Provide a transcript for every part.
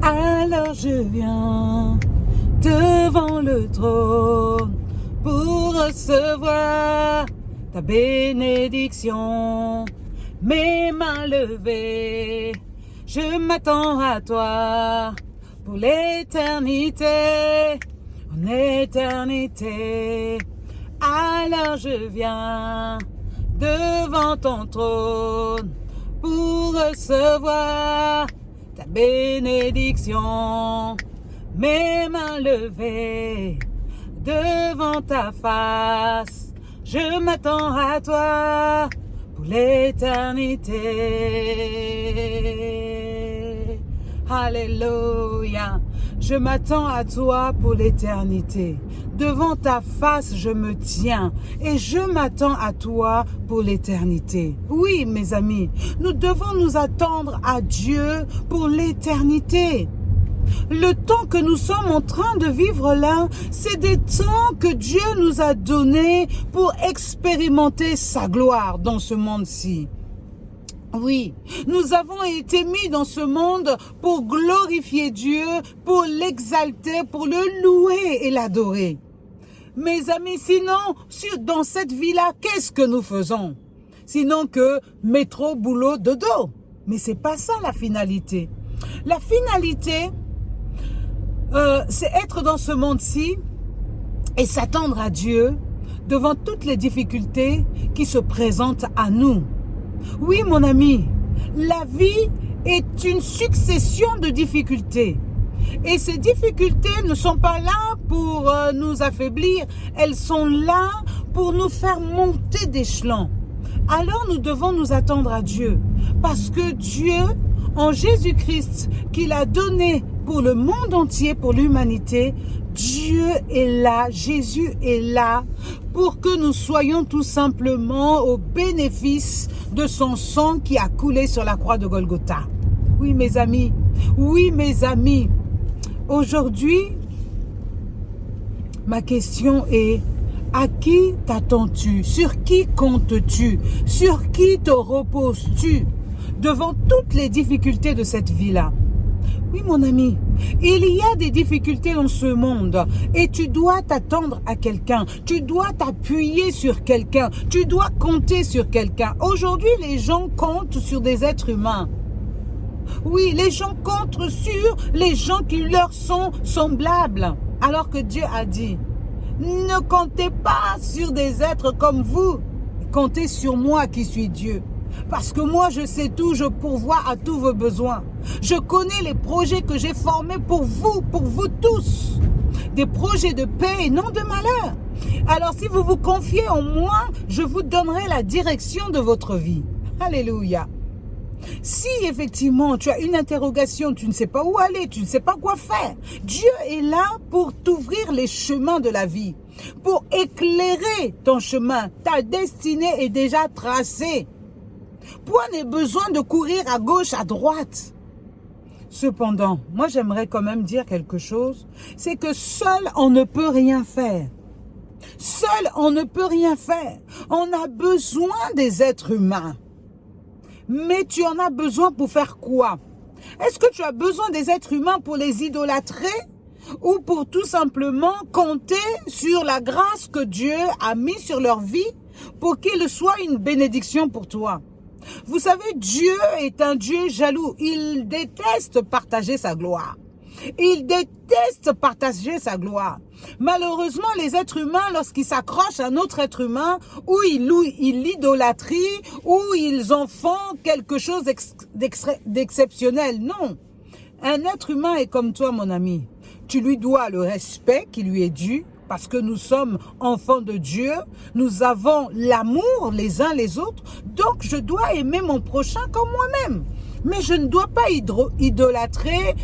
Alors je viens devant le trône pour recevoir ta bénédiction. Mes mains levées, je m'attends à toi pour l'éternité, en éternité. Alors je viens devant ton trône pour recevoir ta bénédiction. Mes mains levées devant ta face, je m'attends à toi pour l'éternité. Alléluia. Je m'attends à toi pour l'éternité. Devant ta face, je me tiens et je m'attends à toi pour l'éternité. Oui, mes amis, nous devons nous attendre à Dieu pour l'éternité. Le temps que nous sommes en train de vivre là, c'est des temps que Dieu nous a donnés pour expérimenter sa gloire dans ce monde-ci. Oui, nous avons été mis dans ce monde pour glorifier Dieu, pour l'exalter, pour le louer et l'adorer. Mes amis, sinon, dans cette vie-là, qu'est-ce que nous faisons? Sinon que métro, boulot, dodo. Mais c'est pas ça la finalité. La finalité, c'est être dans ce monde-ci et s'attendre à Dieu devant toutes les difficultés qui se présentent à nous. Oui, mon ami, la vie est une succession de difficultés. Et ces difficultés ne sont pas là pour nous affaiblir, elles sont là pour nous faire monter d'échelon. Alors nous devons nous attendre à Dieu, parce que Dieu, en Jésus-Christ, qu'il a donné pour le monde entier, pour l'humanité, Dieu est là, Jésus est là pour que nous soyons tout simplement au bénéfice de son sang qui a coulé sur la croix de Golgotha. Oui, mes amis, aujourd'hui, ma question est: à qui t'attends-tu? Sur qui comptes-tu? Sur qui te reposes-tu devant toutes les difficultés de cette vie-là? Oui, mon ami, il y a des difficultés dans ce monde et tu dois t'attendre à quelqu'un, tu dois t'appuyer sur quelqu'un, tu dois compter sur quelqu'un. Aujourd'hui, les gens comptent sur des êtres humains. Oui, les gens comptent sur les gens qui leur sont semblables. Alors que Dieu a dit: ne comptez pas sur des êtres comme vous, comptez sur moi qui suis Dieu. Parce que moi, je sais tout, je pourvois à tous vos besoins. Je connais les projets que j'ai formés pour vous tous. Des projets de paix et non de malheur. Alors, si vous vous confiez en moi, je vous donnerai la direction de votre vie. Alléluia. Si effectivement tu as une interrogation, tu ne sais pas où aller, tu ne sais pas quoi faire, Dieu est là pour t'ouvrir les chemins de la vie, pour éclairer ton chemin. Ta destinée est déjà tracée. Point n'est besoin de courir à gauche, à droite. Cependant, moi j'aimerais quand même dire quelque chose, c'est que seul on ne peut rien faire. Seul on ne peut rien faire. On a besoin des êtres humains. Mais tu en as besoin pour faire quoi? Est-ce que tu as besoin des êtres humains pour les idolâtrer ou pour tout simplement compter sur la grâce que Dieu a mis sur leur vie pour qu'il soit une bénédiction pour toi? Vous savez, Dieu est un Dieu jaloux. Il déteste partager sa gloire. Il déteste partager sa gloire. Malheureusement, les êtres humains, lorsqu'ils s'accrochent à un autre être humain, ou ils l'idolâtrient, ou ils en font quelque chose d'exceptionnel. Non. Un être humain est comme toi, mon ami. Tu lui dois le respect qui lui est dû, parce que nous sommes enfants de Dieu, nous avons l'amour les uns les autres, donc je dois aimer mon prochain comme moi-même. Mais je ne dois pas idolâtrer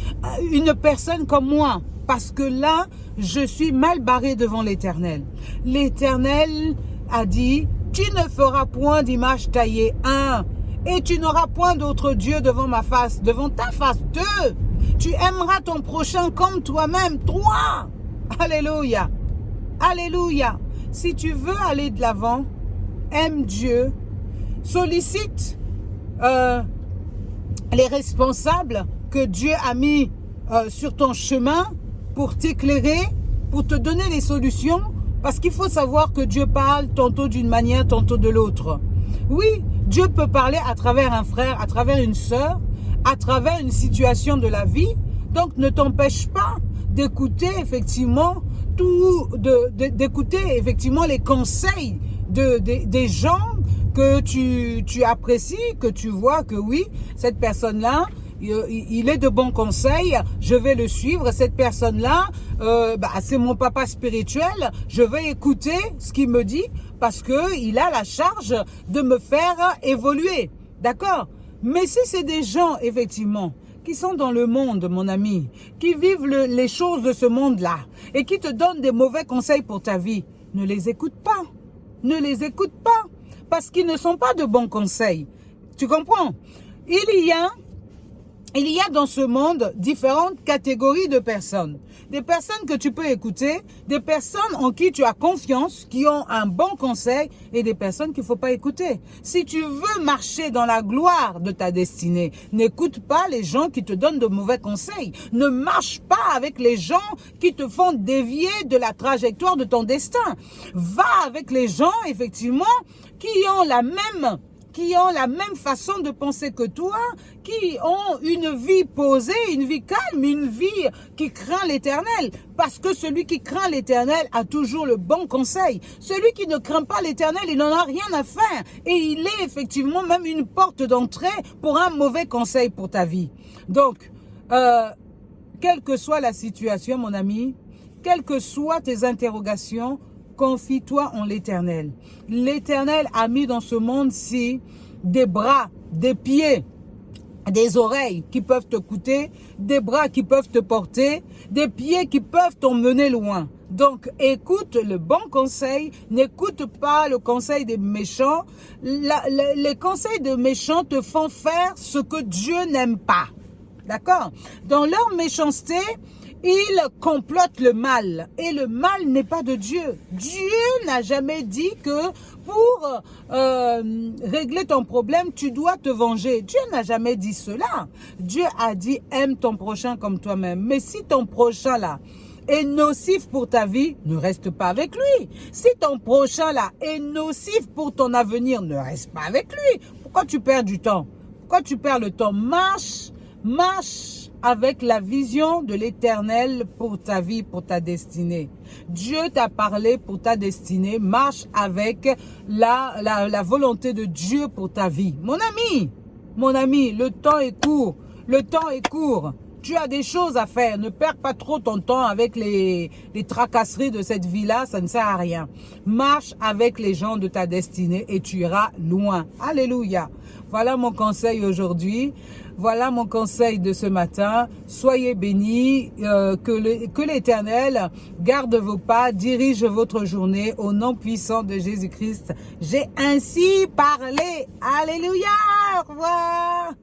une personne comme moi, parce que là, je suis mal barré devant l'Éternel. L'Éternel a dit: tu ne feras point d'image taillée, 1, et tu n'auras point d'autre Dieu devant ma face, devant ta face, 2, tu aimeras ton prochain comme toi-même, 3. Alléluia. Alléluia. Si tu veux aller de l'avant, aime Dieu, sollicite les responsables que Dieu a mis sur ton chemin pour t'éclairer, pour te donner les solutions, parce qu'il faut savoir que Dieu parle tantôt d'une manière, tantôt de l'autre. Oui, Dieu peut parler à travers un frère, à travers une sœur, à travers une situation de la vie. Donc ne t'empêche pas d'écouter effectivement d'écouter effectivement les conseils des gens que tu apprécies, que tu vois que oui, cette personne-là, il est de bons conseils, je vais le suivre. Cette personne-là, c'est mon papa spirituel, je vais écouter ce qu'il me dit parce qu'il a la charge de me faire évoluer. D'accord? Mais si c'est des gens, effectivement, qui sont dans le monde, mon ami, qui vivent les choses de ce monde-là et qui te donnent des mauvais conseils pour ta vie, ne les écoute pas. Ne les écoute pas parce qu'ils ne sont pas de bons conseils. Tu comprends? Il y a dans ce monde différentes catégories de personnes. Des personnes que tu peux écouter, des personnes en qui tu as confiance, qui ont un bon conseil, et des personnes qu'il ne faut pas écouter. Si tu veux marcher dans la gloire de ta destinée, n'écoute pas les gens qui te donnent de mauvais conseils. Ne marche pas avec les gens qui te font dévier de la trajectoire de ton destin. Va avec les gens, effectivement, qui ont la même façon de penser que toi, qui ont une vie posée, une vie calme, une vie qui craint l'Éternel. Parce que celui qui craint l'Éternel a toujours le bon conseil. Celui qui ne craint pas l'Éternel, il n'en a rien à faire. Et il est effectivement même une porte d'entrée pour un mauvais conseil pour ta vie. Donc, quelle que soit la situation, mon ami, quelles que soient tes interrogations, confie-toi en l'Éternel. L'Éternel a mis dans ce monde-ci des bras, des pieds, des oreilles qui peuvent te coûter, des bras qui peuvent te porter, des pieds qui peuvent t'emmener loin. Donc, écoute le bon conseil, n'écoute pas le conseil des méchants. Les conseils des méchants te font faire ce que Dieu n'aime pas. D'accord? Dans leur méchanceté, ils complotent le mal. Et le mal n'est pas de Dieu. Dieu n'a jamais dit que pour régler ton problème, tu dois te venger. Dieu n'a jamais dit cela. Dieu a dit aime ton prochain comme toi-même. Mais si ton prochain là est nocif pour ta vie, ne reste pas avec lui. Si ton prochain là est nocif pour ton avenir, ne reste pas avec lui. Pourquoi tu perds du temps? Pourquoi tu perds le temps? Marche avec la vision de l'Éternel pour ta vie, pour ta destinée. Dieu t'a parlé pour ta destinée. Marche avec la volonté de Dieu pour ta vie. Mon ami, le temps est court. Le temps est court. Tu as des choses à faire. Ne perds pas trop ton temps avec les tracasseries de cette vie-là. Ça ne sert à rien. Marche avec les gens de ta destinée et tu iras loin. Alléluia. Voilà mon conseil aujourd'hui. Voilà mon conseil de ce matin. Soyez bénis, que l'Éternel garde vos pas, dirige votre journée au nom puissant de Jésus-Christ. J'ai ainsi parlé. Alléluia. Au revoir.